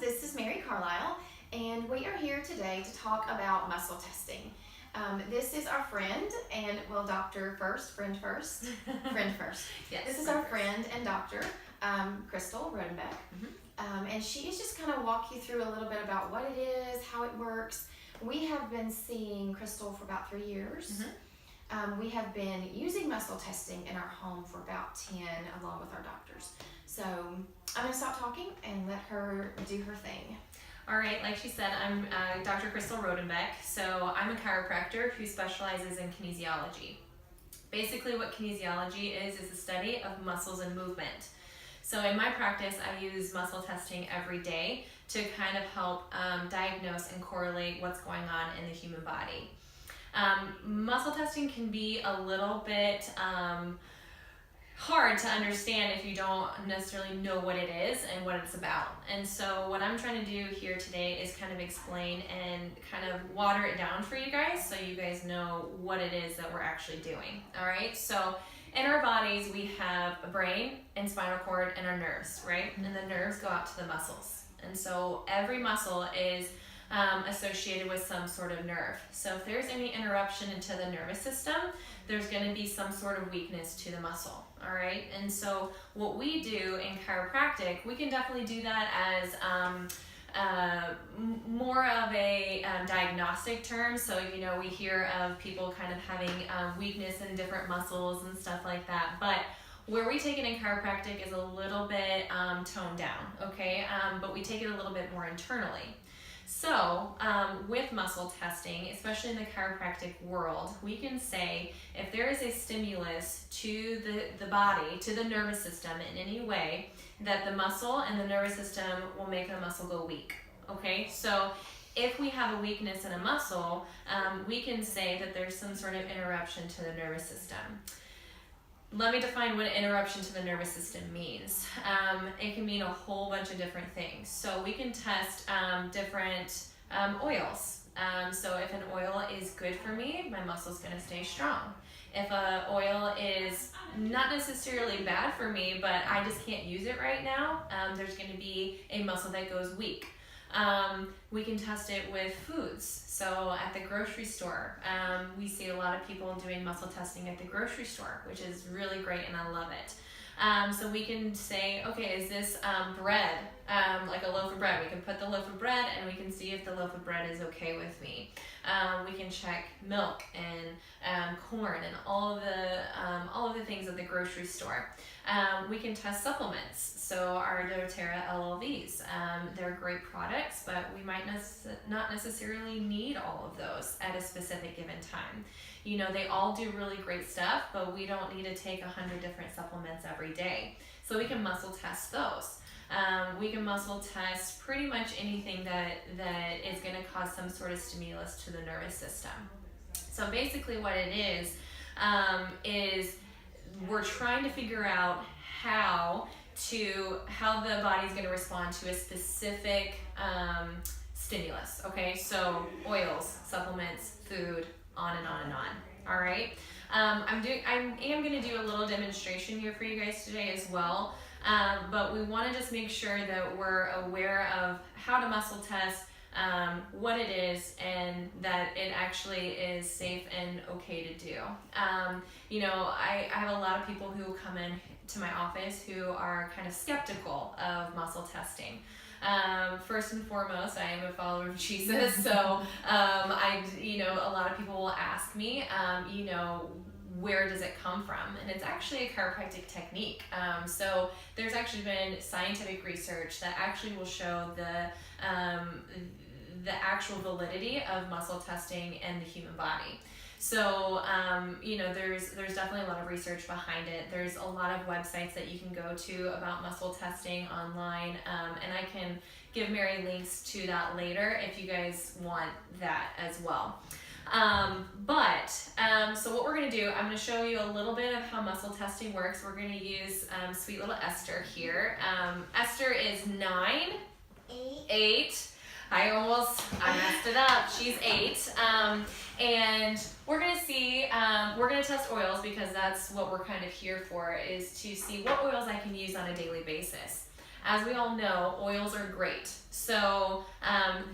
This is Mary Carlisle, and we are here today to talk about muscle testing. This is our friend, and friend first. Yes. This is our friend and doctor, Crystal Rodenbeck. And she is just kind of walk you through a little bit about what it is, how it works. We have been seeing Crystal for about 3 years. We have been using muscle testing in our home for about 10, along with our doctors. So I'm going to stop talking and let her do her thing. All right, like she said, I'm Dr. Crystal Rodenbeck. So I'm a chiropractor who specializes in kinesiology. Basically what kinesiology is the study of muscles and movement. So in my practice, I use muscle testing every day to kind of help diagnose and correlate what's going on in the human body. Muscle testing can be a little bit hard to understand if you don't necessarily know what it is and what it's about. And so what I'm trying to do here today is kind of explain and kind of water it down for you guys so you guys know what it is that we're actually doing. All right, so in our bodies we have a brain and spinal cord and our nerves, right? And the nerves go out to the muscles. And so every muscle is associated with some sort of nerve. So if there's any interruption into the nervous system, there's going to be some sort of weakness to the muscle. All right, and so what we do in chiropractic, we can definitely do that as more of a diagnostic term. So we hear of people kind of having weakness in different muscles and stuff like that, but where we take it in chiropractic is a little bit toned down, okay? But we take it a little bit more internally. So with muscle testing, especially in the chiropractic world, we can say if there is a stimulus to the body, to the nervous system in any way, that the muscle and the nervous system will make the muscle go weak, okay? So if we have a weakness in a muscle, we can say that there's some sort of interruption to the nervous system. Let me define what interruption to the nervous system means. It can mean a whole bunch of different things. So we can test different oils. So if an oil is good for me, my muscle's going to stay strong. If an oil is not necessarily bad for me, but I just can't use it right now, there's going to be a muscle that goes weak. We can test it with foods. So at the grocery store, we see a lot of people doing muscle testing at the grocery store, which is really great and I love it. So we can say, okay, is this bread, like a loaf of bread? We can put the loaf of bread and we can see if the loaf of bread is okay with me. We can check milk and corn and all of the things at the grocery store. We can test supplements. So our doTERRA LLVs, they're great products, but we might not necessarily need all of those at a specific given time. They all do really great stuff, but we don't need to take 100 different supplements every day. So we can muscle test those. We can muscle test pretty much anything that is going to cause some sort of stimulus to the nervous system. So basically what it is we're trying to figure out how the body's going to respond to a specific stimulus. Okay, so oils, supplements, food, on and on and on. All right. I am going to do a little demonstration here for you guys today as well. But we want to just make sure that we're aware of how to muscle test, what it is, and that it actually is safe and okay to do. I have a lot of people who come in to my office who are kind of skeptical of muscle testing. First and foremost, I am a follower of Jesus, so a lot of people will ask me, where does it come from? And it's actually a chiropractic technique. So there's actually been scientific research that actually will show the actual validity of muscle testing in the human body. So, there's definitely a lot of research behind it. There's a lot of websites that you can go to about muscle testing online, and I can give Mary links to that later if you guys want that as well. So what we're going to do, I'm going to show you a little bit of how muscle testing works. We're going to use sweet little Esther here. Esther is 9. 8. I messed it up. She's 8. And we're going to test oils because that's what we're kind of here for, is to see what oils I can use on a daily basis. as we all know, oils are great. So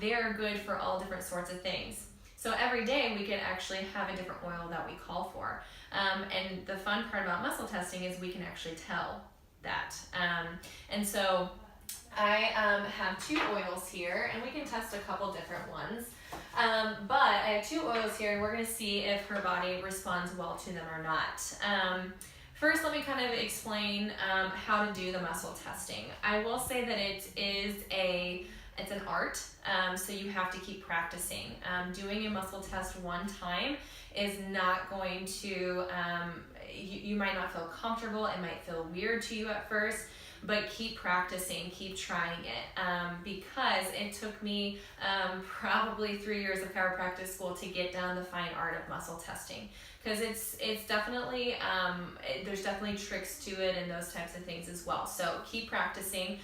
they're good for all different sorts of things. So every day we can actually have a different oil that we call for. And the fun part about muscle testing is we can actually tell that. And so I have 2 oils here, and we can test a couple different ones. But I have 2 oils here, and we're going to see if her body responds well to them or not. First, let me kind of explain how to do the muscle testing. I will say that it's an art, so you have to keep practicing. Doing a muscle test one time is not going to, you might not feel comfortable, it might feel weird to you at first, but keep practicing, keep trying it, because it took me probably 3 years of chiropractic school to get down the fine art of muscle testing. Because it's definitely, there's definitely tricks to it and those types of things as well. So keep practicing.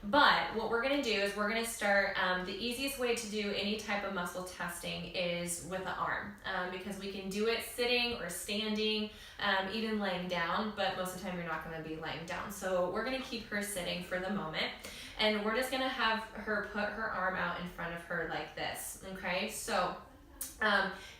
But what we're going to do is we're going to start, the easiest way to do any type of muscle testing is with the arm, because we can do it sitting or standing, even laying down, but most of the time you're not going to be laying down. So we're going to keep her sitting for the moment, and we're just going to have her put her arm out in front of her like this, okay? So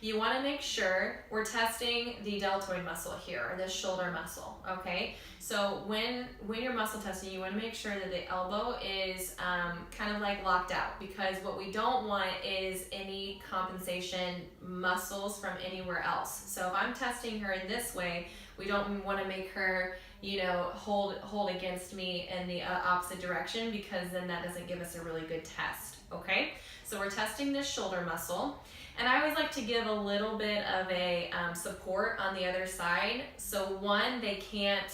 you want to make sure we're testing the deltoid muscle here, or the shoulder muscle, okay? So when you're muscle testing, you want to make sure that the elbow is kind of like locked out, because what we don't want is any compensation muscles from anywhere else. So if I'm testing her in this way, we don't want to make her, you know, hold against me in the opposite direction, because then that doesn't give us a really good test, okay? So we're testing this shoulder muscle. And I always like to give a little bit of a support on the other side. So one, they can't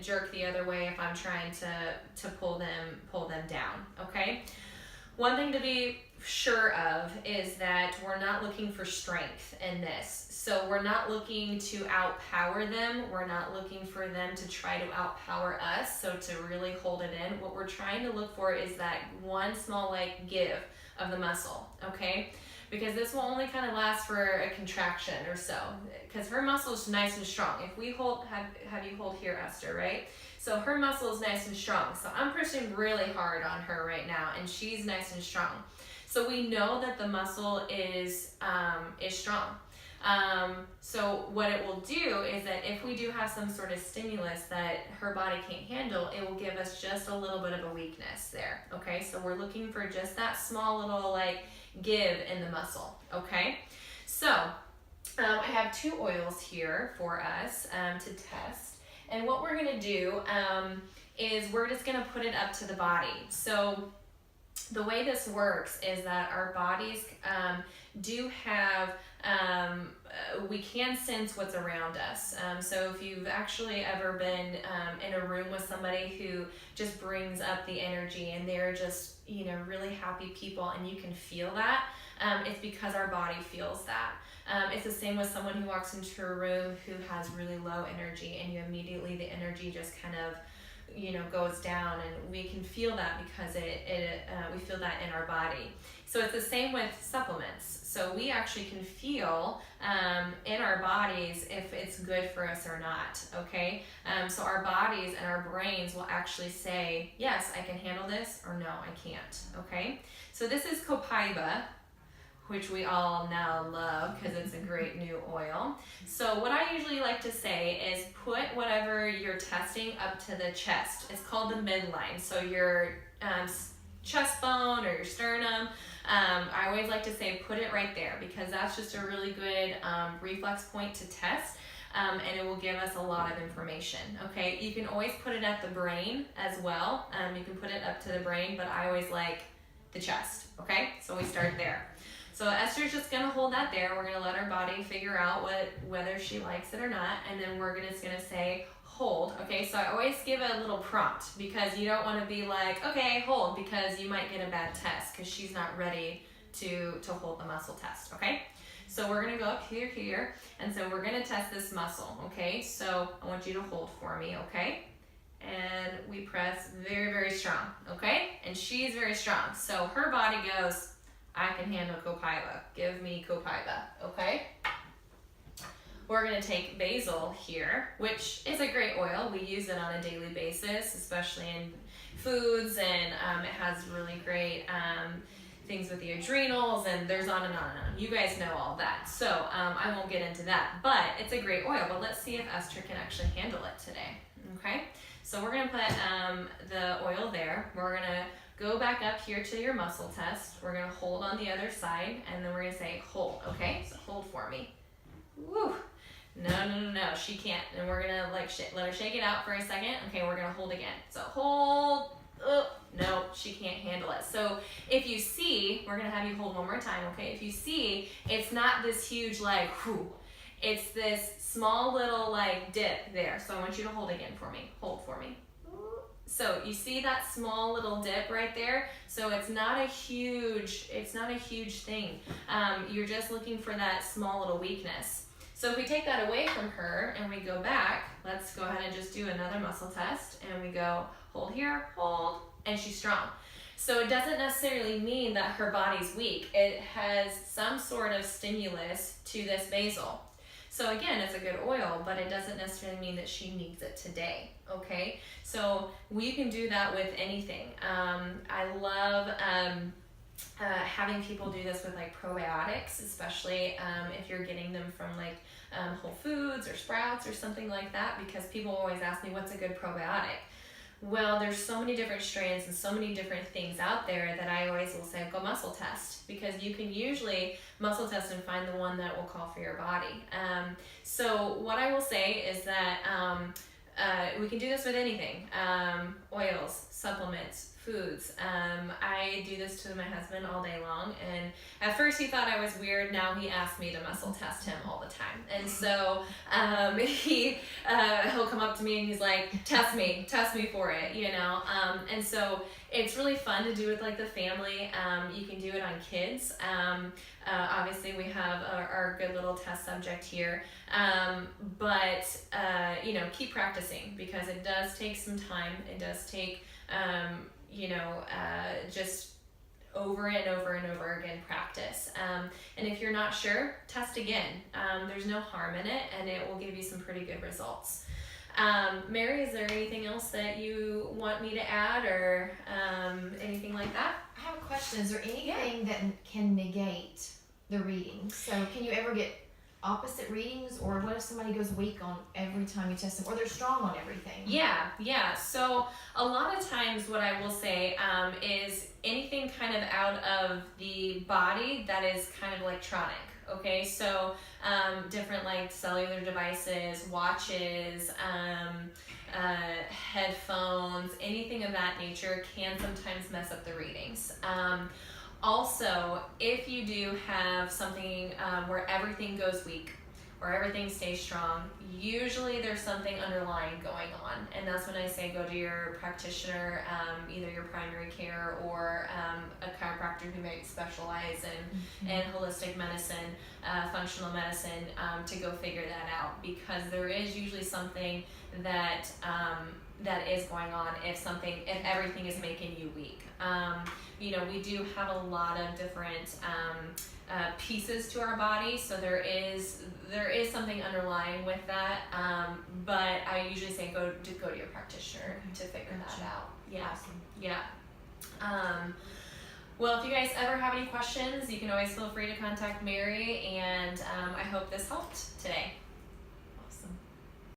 jerk the other way if I'm trying to pull them down, okay? One thing to be sure of is that we're not looking for strength in this. So we're not looking to outpower them. We're not looking for them to try to outpower us, so to really hold it in. What we're trying to look for is that one small like give of the muscle, okay? Because this will only kind of last for a contraction or so, because her muscle is nice and strong. If we have you hold here, Esther, right? So her muscle is nice and strong. So I'm pushing really hard on her right now, and she's nice and strong. So we know that the muscle is strong. So what it will do is that if we do have some sort of stimulus that her body can't handle, it will give us just a little bit of a weakness there, okay? So we're looking for just that small little like give in the muscle, okay? So I have 2 oils here for us to test, and what we're gonna do is we're just gonna put it up to the body. So the way this works is that our bodies do have, we can sense what's around us. So if you've actually ever been in a room with somebody who just brings up the energy and they're just, you know, really happy people, and you can feel that, it's because our body feels that. It's the same with someone who walks into a room who has really low energy, and you immediately, the energy just kind of, you know, goes down, and we can feel that because we feel that in our body. So it's the same with supplements. So we actually can feel in our bodies if it's good for us or not, okay? So our bodies and our brains will actually say, yes, I can handle this, or no, I can't, okay? So this is copaiba, which we all now love because it's a great new oil. So what I usually like to say is put whatever you're testing up to the chest. It's called the midline. So your chest bone or your sternum, I always like to say put it right there, because that's just a really good reflex point to test. And it will give us a lot of information, okay? You can always put it at the brain as well. You can put it up to the brain, but I always like the chest, okay? So we start there. So Esther's just gonna hold that there. We're gonna let our body figure out whether she likes it or not, and then we're just gonna say hold, okay? So I always give a little prompt, because you don't wanna be like, okay, hold, because you might get a bad test, because she's not ready to hold the muscle test, okay? So we're gonna go up here, and so we're gonna test this muscle, okay? So I want you to hold for me, okay? And we press very, very strong, okay? And she's very strong. So her body goes, I can handle copaiba. Give me copaiba, okay? we're going to take basil here, which is a great oil. We use it on a daily basis, especially in foods, and it has really great things with the adrenals, and there's on and on and on. You guys know all that, so I won't get into that, but it's a great oil. But let's see if Esther can actually handle it today. Okay, so we're going to put the oil there. We're going to go back up here to your muscle test. We're going to hold on the other side, and then we're going to say hold. Okay, so hold for me. Woo. No, she can't. And we're gonna like let her shake it out for a second. Okay, we're gonna hold again. So hold. No, she can't handle it. So if you see, we're gonna have you hold one more time. Okay, if you see, it's not this huge like, whew. It's this small little like dip there. So I want you to hold again for me. Hold for me. So you see that small little dip right there? So it's not a huge thing. You're just looking for that small little weakness. So if we take that away from her and we go back, let's go ahead and just do another muscle test, and we go hold here, hold, and she's strong. So it doesn't necessarily mean that her body's weak. It has some sort of stimulus to this basil. So again, it's a good oil, but it doesn't necessarily mean that she needs it today, okay? So we can do that with anything. I love having people do this with like probiotics, especially if you're getting them from like Whole Foods or Sprouts or something like that, because people always ask me what's a good probiotic. Well, there's so many different strains and so many different things out there that I always will say go muscle test, because you can usually muscle test and find the one that will call for your body. So what I will say is that we can do this with anything, oils, supplements, foods. I do this to my husband all day long, and at first he thought I was weird. Now he asks me to muscle test him all the time, and so he'll come up to me and he's like, test me for it, you know. And so it's really fun to do with like the family. You can do it on kids. Obviously we have our good little test subject here, but you know, keep practicing, because it does take some time. It does take just over and over and over again practice. And if you're not sure, test again. There's no harm in it, and it will give you some pretty good results. Mary, is there anything else that you want me to add, or anything like that? I have a question. Is there anything that can negate the readings? So can you ever get opposite readings, or what if somebody goes weak on every time you test them, or they're strong on everything? Yeah. So a lot of times what I will say is anything kind of out of the body that is kind of electronic. Okay, so different like cellular devices, watches, headphones, anything of that nature can sometimes mess up the readings. Also, if you do have something where everything goes weak or everything stays strong, usually there's something underlying going on. And that's when I say go to your practitioner, either your primary care or a chiropractor who might specialize in holistic medicine, functional medicine, to go figure that out, because there is usually something that is going on if everything is making you weak. We do have a lot of different pieces to our body, so there is something underlying with that. But I usually say go to your practitioner to figure that out. Yeah. Awesome. Yeah. Well, if you guys ever have any questions, you can always feel free to contact Mary, and I hope this helped today.